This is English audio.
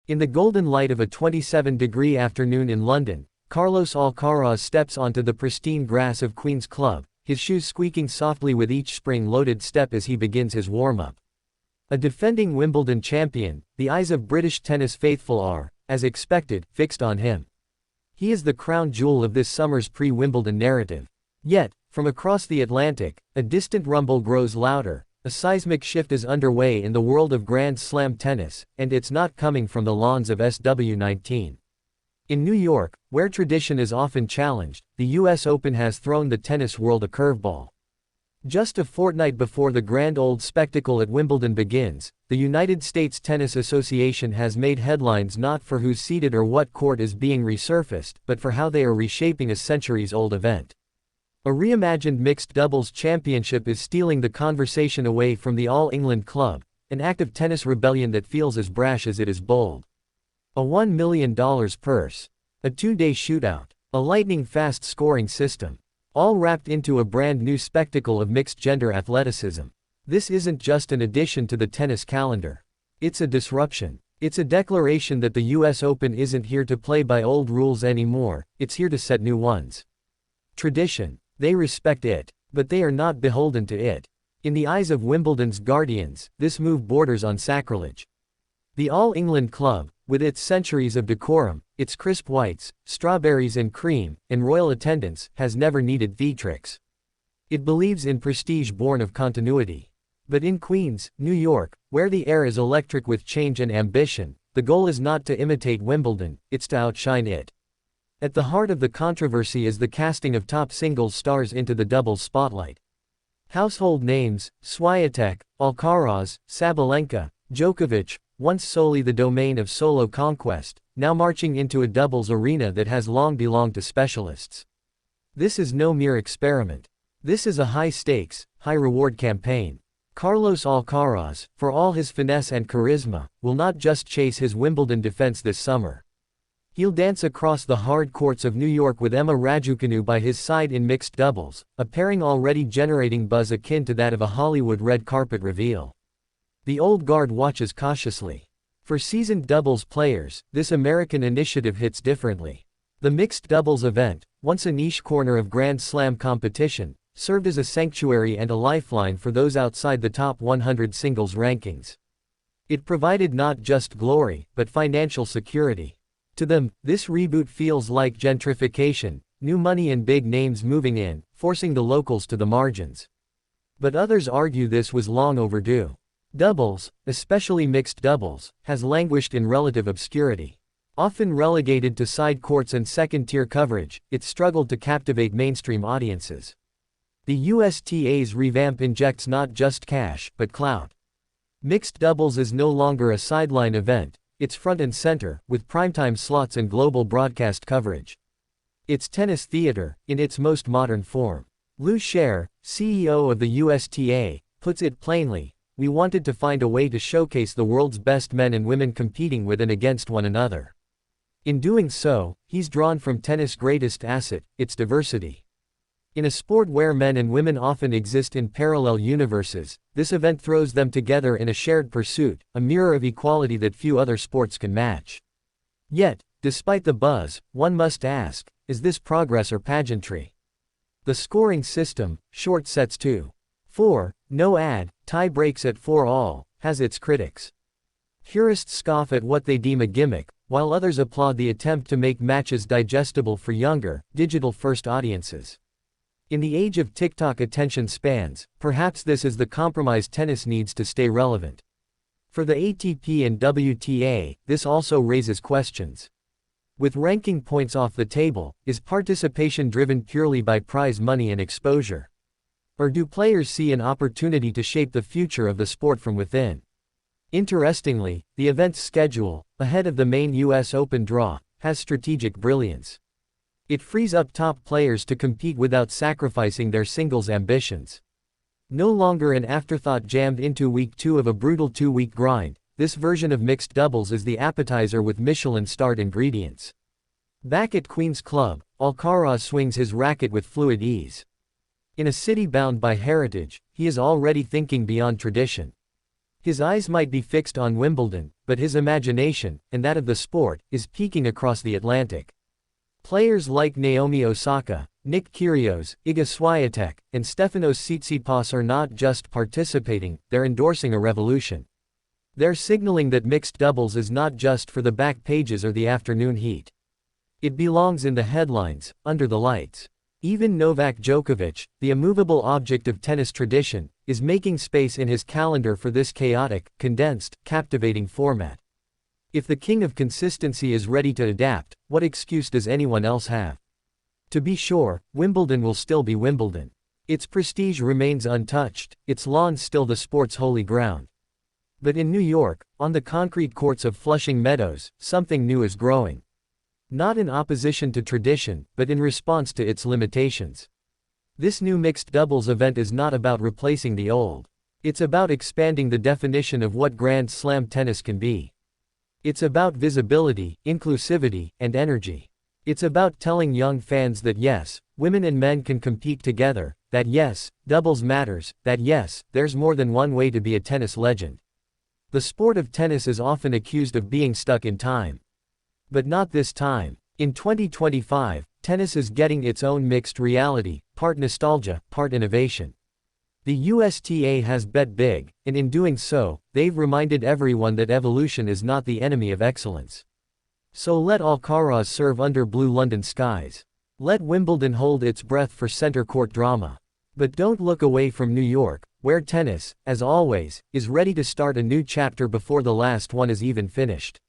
In the golden light of a 27-degree afternoon in London, Carlos Alcaraz steps onto the pristine grass of Queen's Club, his shoes squeaking softly with each spring-loaded step as he begins his warm-up. A defending Wimbledon champion, the eyes of British tennis faithful are, as expected, fixed on him. He is the crown jewel of this summer's pre-Wimbledon narrative. Yet, from across the Atlantic, a distant rumble grows louder. A seismic shift is underway in the world of Grand Slam tennis, and it's not coming from the lawns of SW19. In New York, where tradition is often challenged, the US Open has thrown the tennis world a curveball. Just a fortnight before the grand old spectacle at Wimbledon begins, the United States Tennis Association has made headlines not for who's seated or what court is being resurfaced, but for how they are reshaping a centuries-old event. A reimagined mixed doubles championship is stealing the conversation away from the All England Club, an act of tennis rebellion that feels as brash as it is bold. A $1 million purse. A 2-day shootout. A lightning-fast scoring system. All wrapped into a brand new spectacle of mixed-gender athleticism. This isn't just an addition to the tennis calendar. It's a disruption. It's a declaration that the US Open isn't here to play by old rules anymore, it's here to set new ones. Tradition. They respect it, but they are not beholden to it. In the eyes of Wimbledon's guardians, this move borders on sacrilege. The All England Club, with its centuries of decorum, its crisp whites, strawberries and cream, and royal attendance, has never needed theatrics. It believes in prestige born of continuity. But in Queens, New York, where the air is electric with change and ambition, the goal is not to imitate Wimbledon, it's to outshine it. At the heart of the controversy is the casting of top singles stars into the doubles spotlight. Household names, Swiatek, Alcaraz, Sabalenka, Djokovic, once solely the domain of solo conquest, now marching into a doubles arena that has long belonged to specialists. This is no mere experiment. This is a high-stakes, high-reward campaign. Carlos Alcaraz, for all his finesse and charisma, will not just chase his Wimbledon defense this summer. He'll dance across the hard courts of New York with Emma Raducanu by his side in mixed doubles, a pairing already generating buzz akin to that of a Hollywood red carpet reveal. The old guard watches cautiously. For seasoned doubles players, this American initiative hits differently. The mixed doubles event, once a niche corner of Grand Slam competition, served as a sanctuary and a lifeline for those outside the top 100 singles rankings. It provided not just glory, but financial security. To them, this reboot feels like gentrification, new money and big names moving in, forcing the locals to the margins. But others argue this was long overdue. Doubles, especially mixed doubles, has languished in relative obscurity. Often relegated to side courts and second-tier coverage, it's struggled to captivate mainstream audiences. The USTA's revamp injects not just cash, but clout. Mixed doubles is no longer a sideline event, it's front and center, with primetime slots and global broadcast coverage. It's tennis theater, in its most modern form. Lou Sherr, CEO of the USTA, puts it plainly: we wanted to find a way to showcase the world's best men and women competing with and against one another. In doing so, he's drawn from tennis' greatest asset, its diversity. In a sport where men and women often exist in parallel universes, this event throws them together in a shared pursuit, a mirror of equality that few other sports can match. Yet, despite the buzz, one must ask, is this progress or pageantry? The scoring system, short sets 2-4, no ad, tie breaks at 4-all, has its critics. Purists scoff at what they deem a gimmick, while others applaud the attempt to make matches digestible for younger, digital-first audiences. In the age of TikTok attention spans, perhaps this is the compromise tennis needs to stay relevant. For the ATP and WTA, this also raises questions. With ranking points off the table, is participation driven purely by prize money and exposure? Or do players see an opportunity to shape the future of the sport from within? Interestingly, the event's schedule, ahead of the main US Open draw, has strategic brilliance. It frees up top players to compete without sacrificing their singles ambitions. No longer an afterthought jammed into week 2 of a brutal 2-week grind, this version of mixed doubles is the appetizer with Michelin-starred ingredients. Back at Queen's Club, Alcaraz swings his racket with fluid ease. In a city bound by heritage, he is already thinking beyond tradition. His eyes might be fixed on Wimbledon, but his imagination, and that of the sport, is peeking across the Atlantic. Players like Naomi Osaka, Nick Kyrgios, Iga Swiatek, and Stefanos Tsitsipas are not just participating, they're endorsing a revolution. They're signaling that mixed doubles is not just for the back pages or the afternoon heat. It belongs in the headlines, under the lights. Even Novak Djokovic, the immovable object of tennis tradition, is making space in his calendar for this chaotic, condensed, captivating format. If the king of consistency is ready to adapt, what excuse does anyone else have? To be sure, Wimbledon will still be Wimbledon. Its prestige remains untouched, its lawns still the sport's holy ground. But in New York, on the concrete courts of Flushing Meadows, something new is growing. Not in opposition to tradition, but in response to its limitations. This new mixed doubles event is not about replacing the old. It's about expanding the definition of what Grand Slam tennis can be. It's about visibility, inclusivity, and energy. It's about telling young fans that yes, women and men can compete together, that yes, doubles matters, that yes, there's more than one way to be a tennis legend. The sport of tennis is often accused of being stuck in time. But not this time. In 2025, tennis is getting its own mixed reality, part nostalgia, part innovation. The USTA has bet big, and in doing so, they've reminded everyone that evolution is not the enemy of excellence. So let Alcaraz serve under blue London skies. Let Wimbledon hold its breath for center court drama. But don't look away from New York, where tennis, as always, is ready to start a new chapter before the last one is even finished.